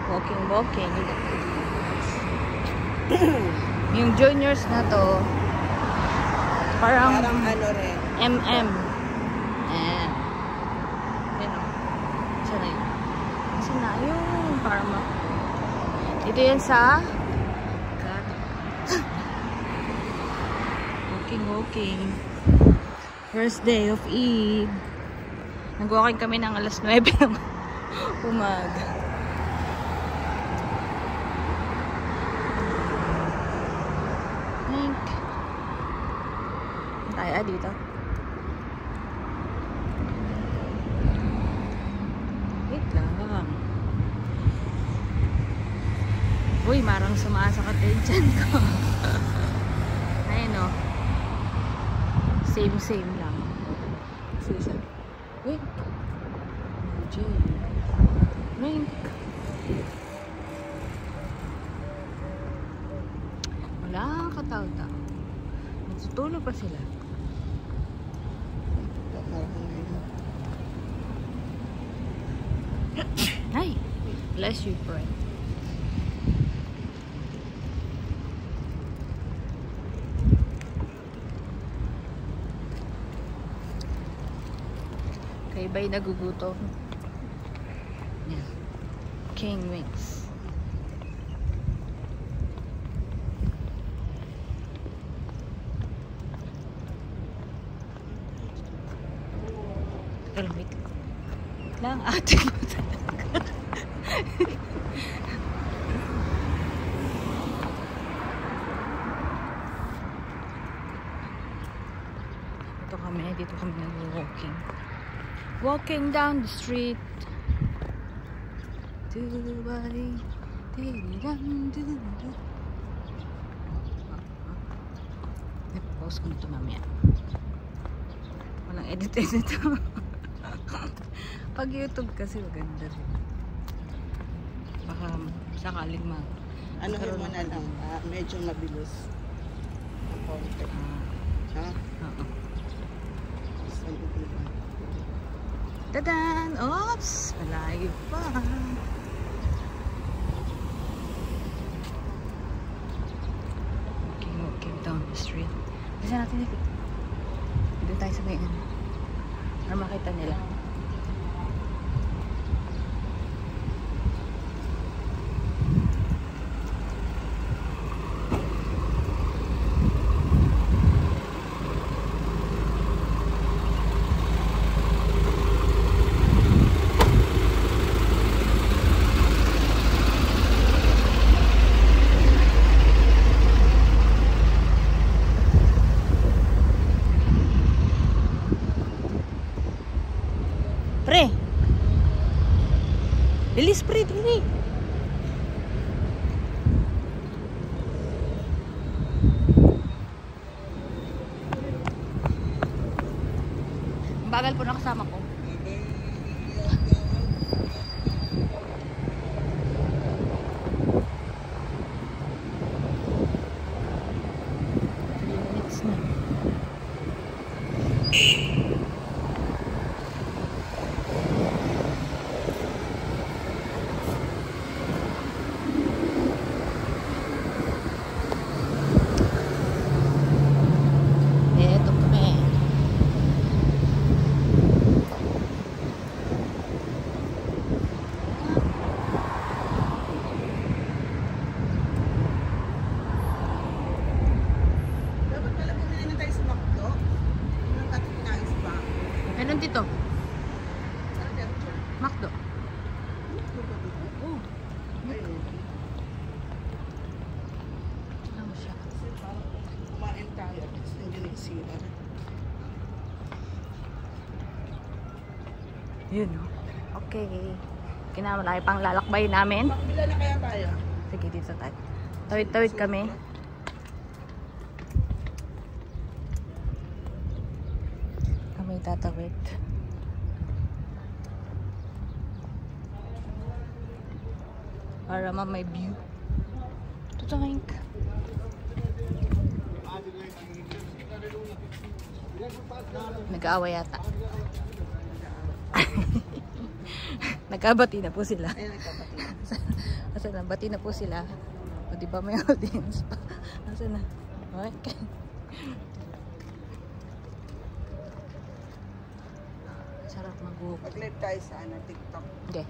Walking. Yung juniors na to, parang ano rin. MM. Ayan. Ayan o. Saan na yun? Saan na yun? Parang dito yan sa walking. First day of Eid. Nag-walking kami ng alas 9 ng umaga. Tayo dito. Wait lang. Uy, marang sumasakit din dyan ko. Ayun o. Same lang. Sisa. Wait. Ring. Wala katao-tao. Natutulog pa sila. Hi. Bless you, friend. Okay, ba'y nagugutom? Yeah. King wings. Wait lang, ate ko talaga. Dito kami nag-walking. Walking down the street. Post ko nito mamaya. Walang edit ito. Pag YouTube kasi maganda rin. Baka sakaling ano mo na lang, medyo mabilis. Konti. Ha? Oo. Tadan! Oops! Malayo pa. Walking down the street. Kasi natin dito. Dito tayo sa may ano. Para makita nila. Pre! Bilis, pre! Dili! Ang bagal po na kasama ko. Minutes na. Meron dito. Macdo. Oh. Ano siya? Kumain tayo. Nandiyan yung sira. Yun o. Okay. Kinamalaki pang lalakbay namin. Pakbila na kaya tayo? Sige, dito tayo. Tawid-tawid kami. Tatawid. Para may view. Tutawin ka. Nag-aaway yata. Nagkabati na po sila. Ayun, nagkabati na. Asa na? Bati na po sila. O di ba may audience pa? Asa na? Okay. Sarap mag-walk. Mag-live tayo sa TikTok. Okay.